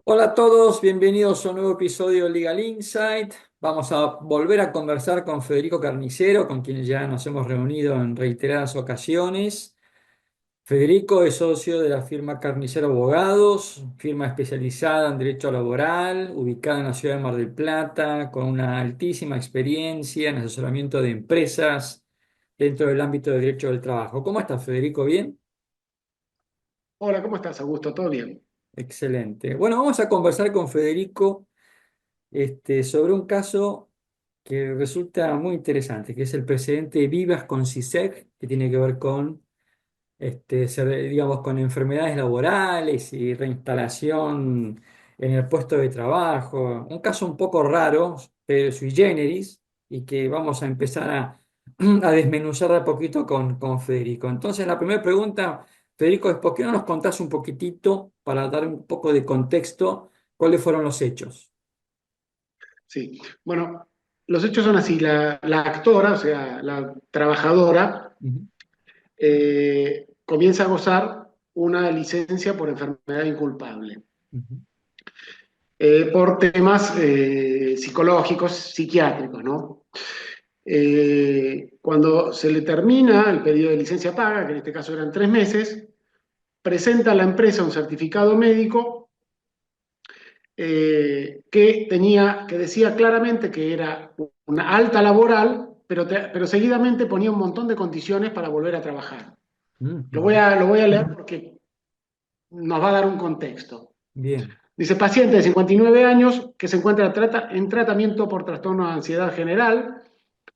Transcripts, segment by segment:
Hola a todos, bienvenidos a un nuevo episodio de Legal Insight. Vamos a volver a conversar con Federico Carnicero, con quien ya nos hemos reunido en reiteradas ocasiones. Federico es socio de la firma Carnicero Abogados, firma especializada en derecho laboral, ubicada en la ciudad de Mar del Plata, con una altísima experiencia en asesoramiento de empresas dentro del ámbito del derecho del trabajo. ¿Cómo estás, Federico? ¿Bien? Hola, ¿cómo estás, Augusto? ¿Todo bien? Excelente. Bueno, vamos a conversar con Federico sobre un caso que resulta muy interesante, que es el precedente Vivas con CISEC, que tiene que ver con, digamos, con enfermedades laborales y reinstalación en el puesto de trabajo. Un caso un poco raro, pero sui generis, y que vamos a empezar a desmenuzar de a poquito con Federico. Entonces, la primera pregunta, Federico, es ¿por qué no nos contás un poquitito para dar un poco de contexto cuáles fueron los hechos? Sí. Bueno, los hechos son así. La actora, o sea, la trabajadora, Ujú, comienza a gozar una licencia por enfermedad inculpable, ujú. por temas psicológicos, psiquiátricos, ¿no? Cuando se le termina el pedido de licencia paga, que en este caso eran 3 meses, presenta a la empresa un certificado médico que decía claramente que era una alta laboral, pero seguidamente ponía un montón de condiciones para volver a trabajar. Ujú. Lo voy a leer porque nos va a dar un contexto. Bien. Dice, paciente de 59 años que se encuentra en tratamiento por trastorno de ansiedad general,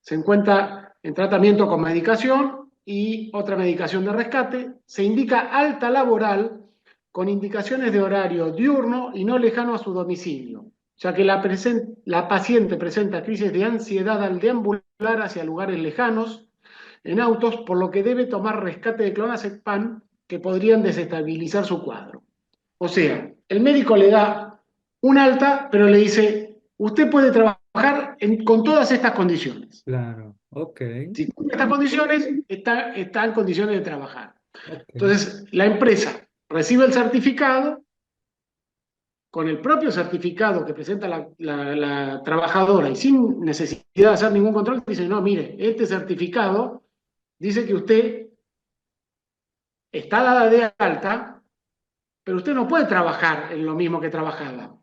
se encuentra en tratamiento con medicación y otra medicación de rescate, se indica alta laboral con indicaciones de horario diurno y no lejano a su domicilio, ya que la paciente presenta crisis de ansiedad al deambular hacia lugares lejanos en autos, por lo que debe tomar rescate de clonazepam que podrían desestabilizar su cuadro. O sea, el médico le da un alta, pero le dice, usted puede trabajar con todas estas condiciones. Claro, ok, Si cumple estas condiciones, está en condiciones de trabajar. ok. Entonces, la empresa recibe el certificado, con el propio certificado que presenta la trabajadora y sin necesidad de hacer ningún control, dice, no, mire, este certificado dice que usted está dada de alta, pero usted no puede trabajar en lo mismo que trabajaba.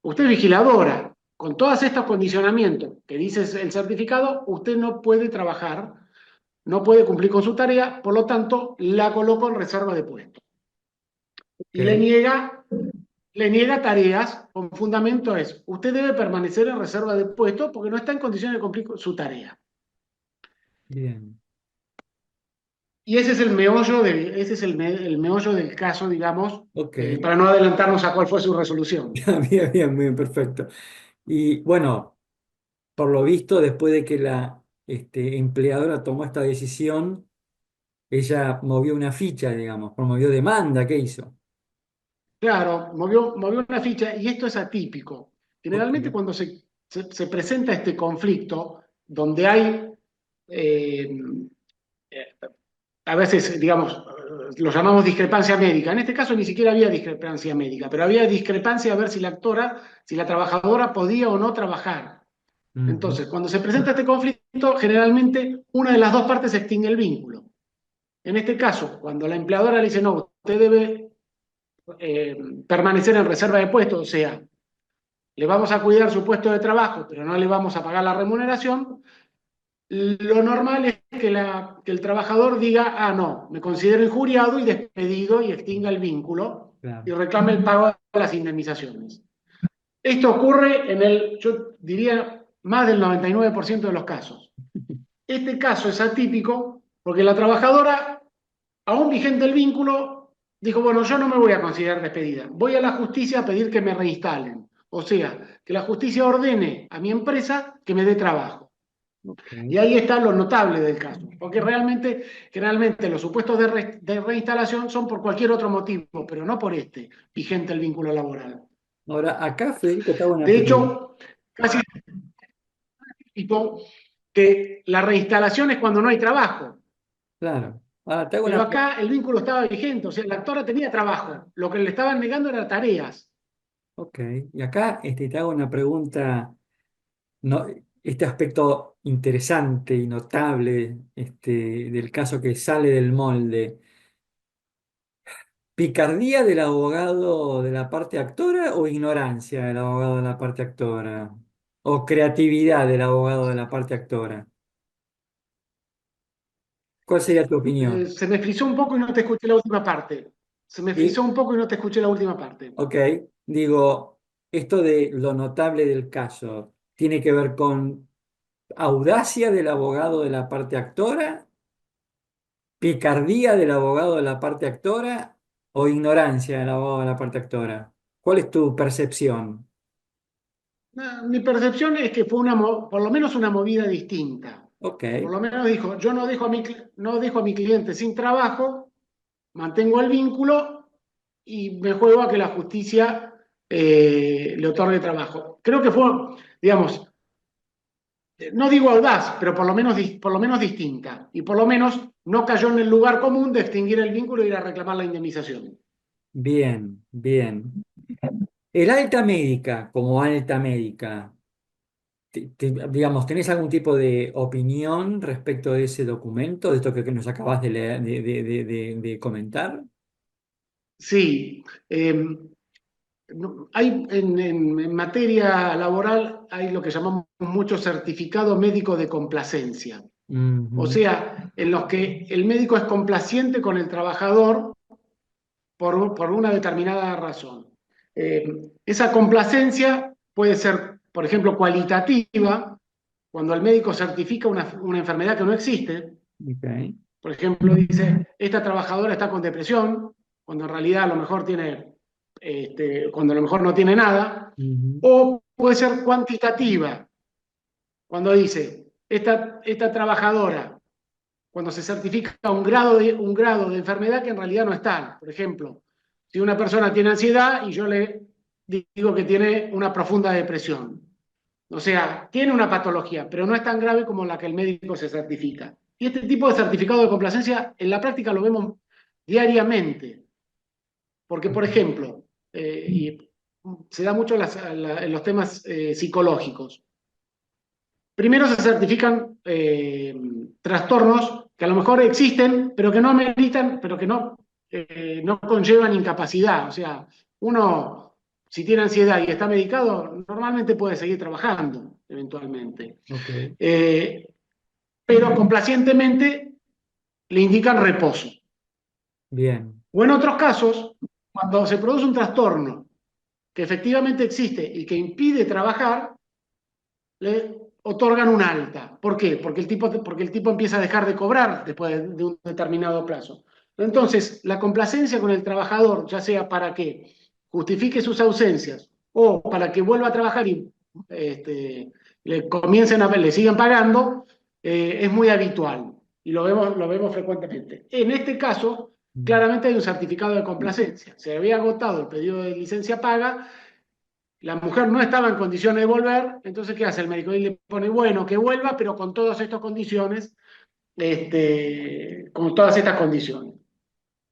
Usted es vigiladora. Con todos estos condicionamientos que dice el certificado, usted no puede trabajar, no puede cumplir con su tarea, por lo tanto, la coloco en reserva de puesto. Y Ok, le niega tareas con fundamento es, usted debe permanecer en reserva de puesto porque no está en condiciones de cumplir su tarea. bien. Y ese es el meollo, ese es el meollo del caso, digamos, Ok, para no adelantarnos a cuál fue su resolución. bien, bien, bien, perfecto. Y bueno, por lo visto, después de que la empleadora tomó esta decisión, ella movió una ficha, digamos, promovió demanda, ¿qué hizo? Claro, movió una ficha y esto es atípico. Ok. Generalmente cuando se presenta este conflicto, donde hay, eh, eh, a veces, digamos, lo llamamos discrepancia médica. En este caso ni siquiera había discrepancia médica, pero había discrepancia a ver si la actora, si la trabajadora podía o no trabajar. Ujú. Entonces, cuando se presenta este conflicto, generalmente una de las dos partes extingue el vínculo. En este caso, cuando la empleadora le dice, no, usted debe eh, permanecer en reserva de puestos, o sea, le vamos a cuidar su puesto de trabajo, pero no le vamos a pagar la remuneración, lo normal es que el trabajador diga, ah, no, me considero injuriado y despedido y extinga el vínculo y Claro. reclame el pago de las indemnizaciones. Esto ocurre yo diría, más del 99% de los casos. Este caso es atípico porque la trabajadora, aún vigente el vínculo, dijo, bueno, yo no me voy a considerar despedida, voy a la justicia a pedir que me reinstalen. O sea, que la justicia ordene a mi empresa que me dé trabajo. Ok. Y ahí está lo notable del caso, porque realmente, generalmente los supuestos de reinstalación son por cualquier otro motivo, pero no por este, vigente el vínculo laboral. Ahora, acá, Federico, te hago una De pregunta. hecho, casi tipo que la reinstalación es cuando no hay trabajo. Claro. Ahora, te hago Pero una acá el vínculo estaba vigente, o sea, la actora tenía trabajo, lo que le estaban negando era tareas. Ok. Y acá te hago una pregunta, no, este aspecto interesante y notable del caso que sale del molde. ¿Picardía del abogado de la parte actora o ignorancia del abogado de la parte actora? ¿O creatividad del abogado de la parte actora? ¿Cuál sería tu opinión? Se me frizó un poco y no te escuché la última parte. Se me frizó Y, un poco y no te escuché la última parte. ok, digo, esto de lo notable del caso, ¿tiene que ver con audacia del abogado de la parte actora, picardía del abogado de la parte actora o ignorancia del abogado de la parte actora? ¿Cuál es tu percepción? Mi percepción es que fue por lo menos una movida distinta. Ok, Por lo menos dijo, yo no dejo no dejo a mi cliente sin trabajo, mantengo el vínculo y me juego a que la justicia le otorgue trabajo. Creo que fue, digamos, no digo audaz, pero por lo menos distinta. Y por lo menos no cayó en el lugar común de extinguir el vínculo e ir a reclamar la indemnización. bien, bien. El alta médica, como alta médica, digamos, ¿tenés algún tipo de opinión respecto de ese documento, de esto que nos acabas de leer, de comentar? Sí, hay en materia laboral hay lo que llamamos mucho certificado médico de complacencia. O Ujú, sea, en los que el médico es complaciente con el trabajador por una determinada razón. Esa complacencia puede ser, por ejemplo, cualitativa, cuando el médico certifica una enfermedad que no existe. ok, Por ejemplo, dice, esta trabajadora está con depresión, cuando en realidad a lo mejor tiene, cuando a lo mejor no tiene nada. ujú, O puede ser cuantitativa, cuando dice, esta trabajadora, cuando se certifica un grado de enfermedad que en realidad no está. Por ejemplo, si una persona tiene ansiedad y yo le digo que tiene una profunda depresión. O sea, tiene una patología, pero no es tan grave como la que el médico se certifica. Y este tipo de certificado de complacencia en la práctica lo vemos diariamente. Porque, por ejemplo, y se da mucho en los temas psicológicos. Primero se certifican trastornos que a lo mejor existen, pero que no ameritan, pero que no conllevan incapacidad. O sea, uno, si tiene ansiedad y está medicado, normalmente puede seguir trabajando, eventualmente. ok, Eh, pero complacientemente le indican reposo. bien, O en otros casos, cuando se produce un trastorno que efectivamente existe y que impide trabajar, le otorgan un alta. ¿Por qué? Porque el tipo empieza a dejar de cobrar después de un determinado plazo. Entonces, la complacencia con el trabajador, ya sea para que justifique sus ausencias o para que vuelva a trabajar y le sigan pagando, es muy habitual y lo vemos frecuentemente. En este caso, mm, claramente hay un certificado de complacencia. Se había agotado el pedido de licencia paga, la mujer no estaba en condiciones de volver, entonces ¿qué hace el médico? Y le pone, bueno, que vuelva, pero con todas estas condiciones, con todas estas condiciones.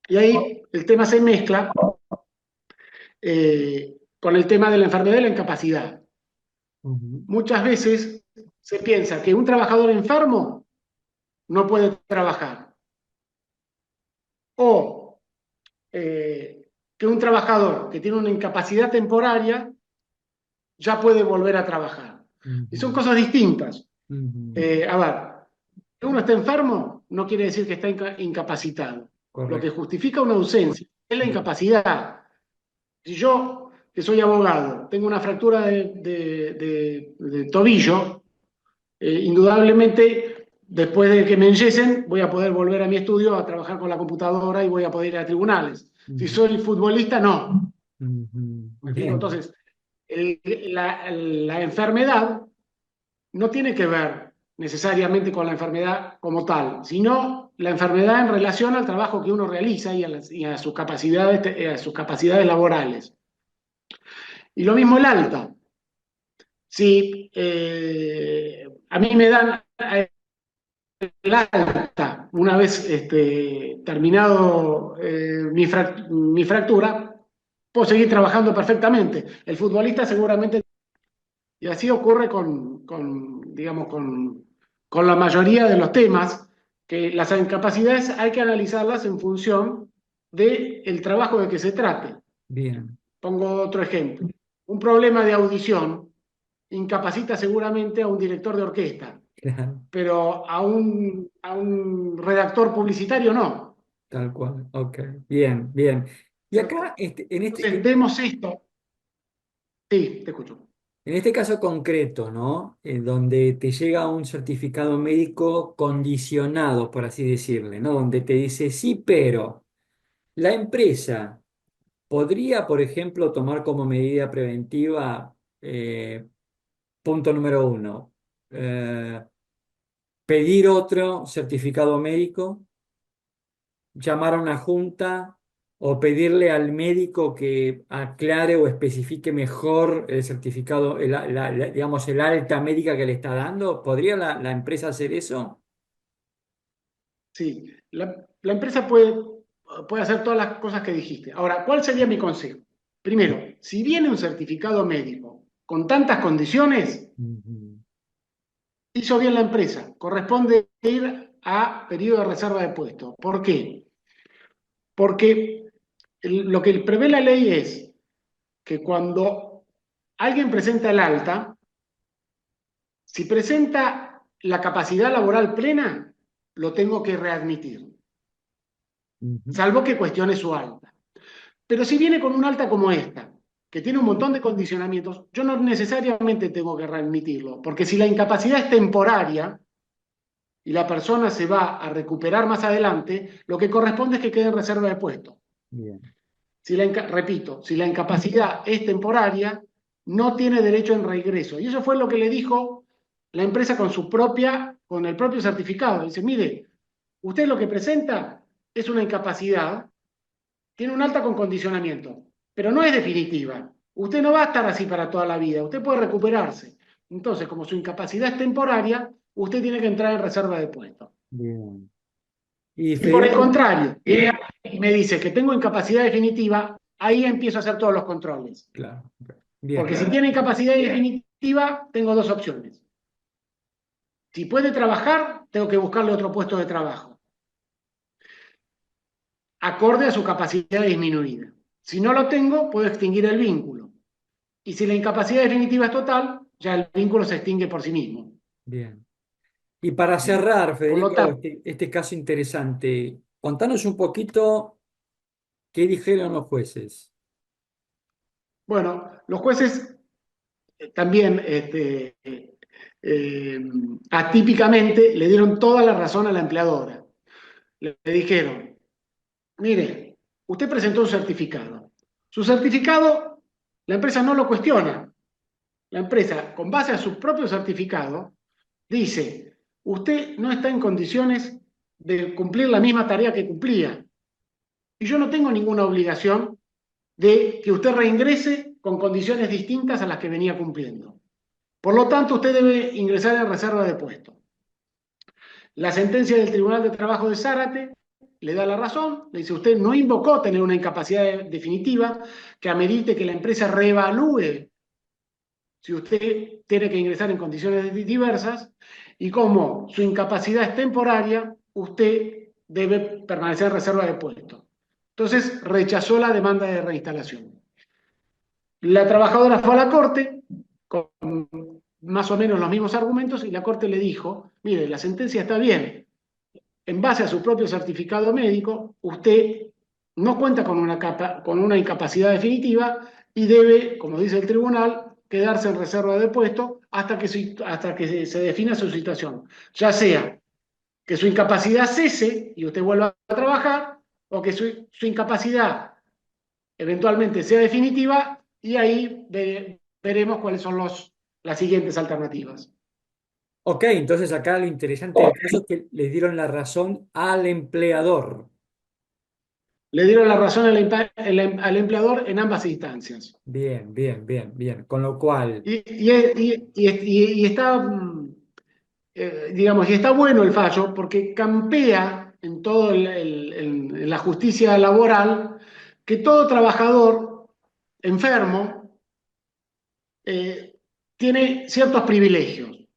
Y ahí el tema se mezcla con el tema de la enfermedad y la incapacidad. ujú, Muchas veces se piensa que un trabajador enfermo no puede trabajar, o que un trabajador que tiene una incapacidad temporaria ya puede volver a trabajar. Y son ujú, cosas distintas. ujú, A ver, que uno esté enfermo no quiere decir que está incapacitado. Lo que correcto. justifica una ausencia es la incapacidad. Si yo, que soy abogado, tengo una fractura de tobillo, indudablemente, después de que me enyesen, voy a poder volver a mi estudio a trabajar con la computadora y voy a poder ir a tribunales. Si Ujú, soy futbolista, no. ujú, ¿Me explico? bien, Entonces, la enfermedad no tiene que ver necesariamente con la enfermedad como tal, sino la enfermedad en relación al trabajo que uno realiza y a a sus capacidades laborales. Y lo mismo el alta. Si a mí me dan el alta una vez terminado mi fractura, puedo seguir trabajando perfectamente. El futbolista seguramente, y así ocurre digamos, con la mayoría de los temas, que las incapacidades hay que analizarlas en función del trabajo de que se trate. Bien, Pongo otro ejemplo. Un problema de audición incapacita seguramente a un director de orquesta, claro, pero a un redactor publicitario no. tal cual. Ok, bien, bien. Y acá, Entonces, vemos esto. Sí, te escucho. en este caso concreto, ¿no? Donde te llega un certificado médico condicionado, por así decirle, ¿no? Donde te dice, sí, pero la empresa podría, por ejemplo, tomar como medida preventiva, punto número uno, eh, pedir otro certificado médico, llamar a una junta o pedirle al médico que aclare o especifique mejor el certificado, digamos, el alta médica que le está dando. ¿Podría la empresa hacer eso? Sí, la empresa puede hacer todas las cosas que dijiste. Ahora, ¿cuál sería mi consejo? Primero, si viene un certificado médico con tantas condiciones, Ujú, hizo bien la empresa. Corresponde ir a periodo de reserva de puesto. ¿Por qué? Porque lo que prevé la ley es que cuando alguien presenta el alta, si presenta la capacidad laboral plena, lo tengo que readmitir, ujú. salvo que cuestione su alta. Pero si viene con un alta como esta, que tiene un montón de condicionamientos, yo no necesariamente tengo que readmitirlo, porque si la incapacidad es temporaria y la persona se va a recuperar más adelante, lo que corresponde es que quede en reserva de puesto. Bien. Repito, si la incapacidad es temporaria, no tiene derecho en reingreso. Y eso fue lo que le dijo la empresa con el propio certificado. Dice, mire, usted lo que presenta es una incapacidad, tiene un alta con condicionamiento, pero no es definitiva. Usted no va a estar así para toda la vida, usted puede recuperarse. Entonces, como su incapacidad es temporaria, usted tiene que entrar en reserva de puesto. Bien. Y Si por el Federico, contrario, y me dice que tengo incapacidad definitiva, ahí empiezo a hacer todos los controles. claro, bien, Porque si tiene incapacidad definitiva, tengo dos opciones. Si puede trabajar, tengo que buscarle otro puesto de trabajo, acorde a su capacidad disminuida. Si no lo tengo, puedo extinguir el vínculo. Y si la incapacidad definitiva es total, ya el vínculo se extingue por sí mismo. bien. Y para cerrar, Por lo Federico, tanto, este caso interesante, contanos un poquito qué dijeron los jueces. bueno, los jueces también atípicamente le dieron toda la razón a la empleadora. Le dijeron, mire, usted presentó un certificado. Su certificado, la empresa no lo cuestiona. La empresa, con base a su propio certificado, dice, usted no está en condiciones de cumplir la misma tarea que cumplía. Y yo no tengo ninguna obligación de que usted reingrese con condiciones distintas a las que venía cumpliendo. Por lo tanto, usted debe ingresar en reserva de puesto. La sentencia del Tribunal de Trabajo de Zárate le da la razón, le dice usted no invocó tener una incapacidad definitiva que amerite que la empresa reevalúe si usted tiene que ingresar en condiciones diversas y como su incapacidad es temporaria, usted debe permanecer en reserva de puesto. Entonces rechazó la demanda de reinstalación. La trabajadora fue a la corte con más o menos los mismos argumentos y la corte le dijo, mire, la sentencia está bien, en base a su propio certificado médico, usted no cuenta con una incapacidad definitiva y debe, como dice el tribunal, quedarse en reserva de puesto hasta que se defina su situación. Ya sea que su incapacidad cese y usted vuelva a trabajar, o que su incapacidad eventualmente sea definitiva y ahí veremos cuáles son las siguientes alternativas. Ok, entonces acá lo interesante del caso es que le dieron la razón al empleador. Le dieron la razón al empleador en ambas instancias. Bien, bien, bien, bien. Con lo cual, Y está, digamos, y está bueno el fallo porque campea en la justicia laboral que todo trabajador enfermo, eh, tiene ciertos privilegios,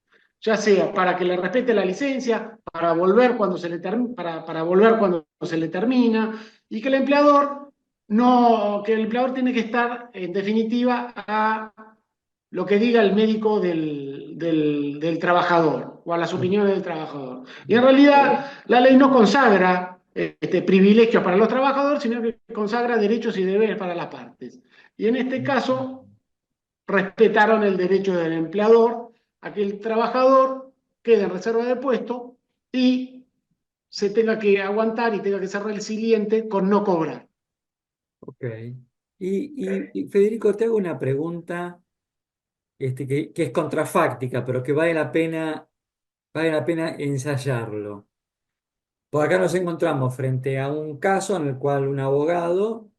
ya sea para que le respete la licencia, para volver cuando se le, para volver cuando se le termina, y que el empleador no, que el empleador tiene que estar, en definitiva, a lo que diga el médico del trabajador o a las opiniones del trabajador. Y en realidad la ley no consagra privilegios para los trabajadores, sino que consagra derechos y deberes para las partes. Y en este caso respetaron el derecho del empleador a que el trabajador quede en reserva de puesto y se tenga que aguantar y tenga que ser resiliente con no cobrar. Ok. Y, Federico, te hago una pregunta que es contrafáctica, pero que vale la pena ensayarlo. Por acá nos encontramos frente a un caso en el cual un abogado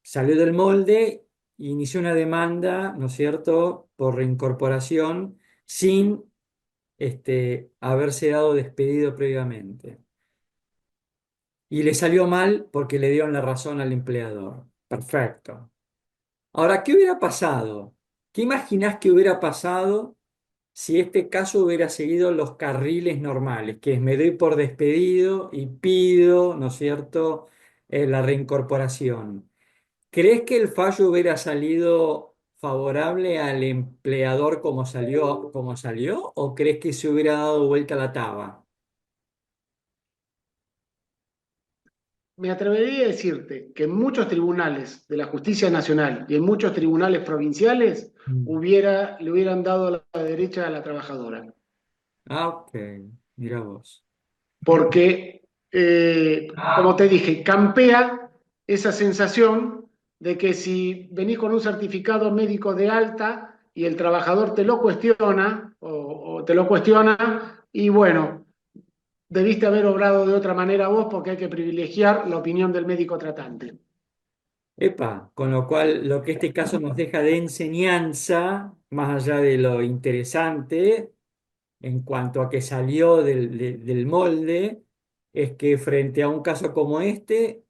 salió del molde e inició una demanda, ¿no es cierto?, por reincorporación sin haberse dado despedido previamente. Y le salió mal porque le dieron la razón al empleador. Perfecto. Ahora, ¿qué hubiera pasado? ¿Qué imaginás que hubiera pasado si este caso hubiera seguido los carriles normales, que es me doy por despedido y pido, ¿no es cierto?, la reincorporación? ¿Crees que el fallo hubiera salido favorable al empleador como salió, o crees que se hubiera dado vuelta la taba? Me atrevería a decirte que en muchos tribunales de la justicia nacional y en muchos tribunales provinciales Mm. le hubieran dado la derecha a la trabajadora. Ah, ok, mira vos. Porque, como te dije, campea esa sensación de que si venís con un certificado médico de alta y el trabajador te lo cuestiona, o te lo cuestiona, y bueno, debiste haber obrado de otra manera vos porque hay que privilegiar la opinión del médico tratante. Epa, con lo cual lo que este caso nos deja de enseñanza, más allá de lo interesante, en cuanto a que salió del molde, es que frente a un caso como este,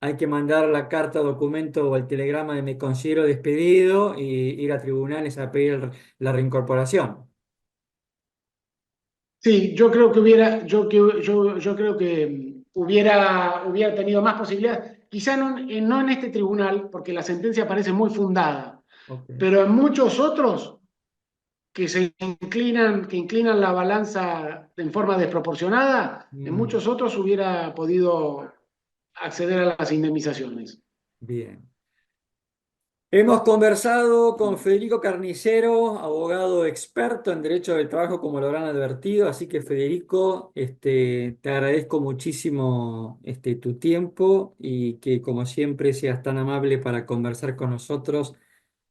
hay que mandar la carta, documento o el telegrama de me considero despedido y ir a tribunales a pedir la reincorporación. Sí, yo creo que yo creo que hubiera tenido más posibilidades, quizá no en este tribunal, porque la sentencia parece muy fundada, Ok. pero en muchos otros que inclinan la balanza en forma desproporcionada, en Mm, muchos otros hubiera podido acceder a las indemnizaciones. bien. Hemos conversado con Federico Carnicero, abogado experto en derecho del trabajo, como lo habrán advertido. Así que, Federico, te agradezco muchísimo tu tiempo y que, como siempre, seas tan amable para conversar con nosotros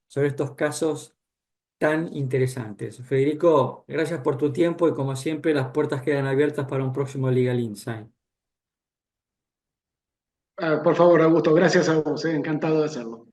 sobre estos casos tan interesantes. Federico, gracias por tu tiempo y, como siempre, las puertas quedan abiertas para un próximo Legal Insight. Por favor, Augusto, gracias a vos, encantado de hacerlo.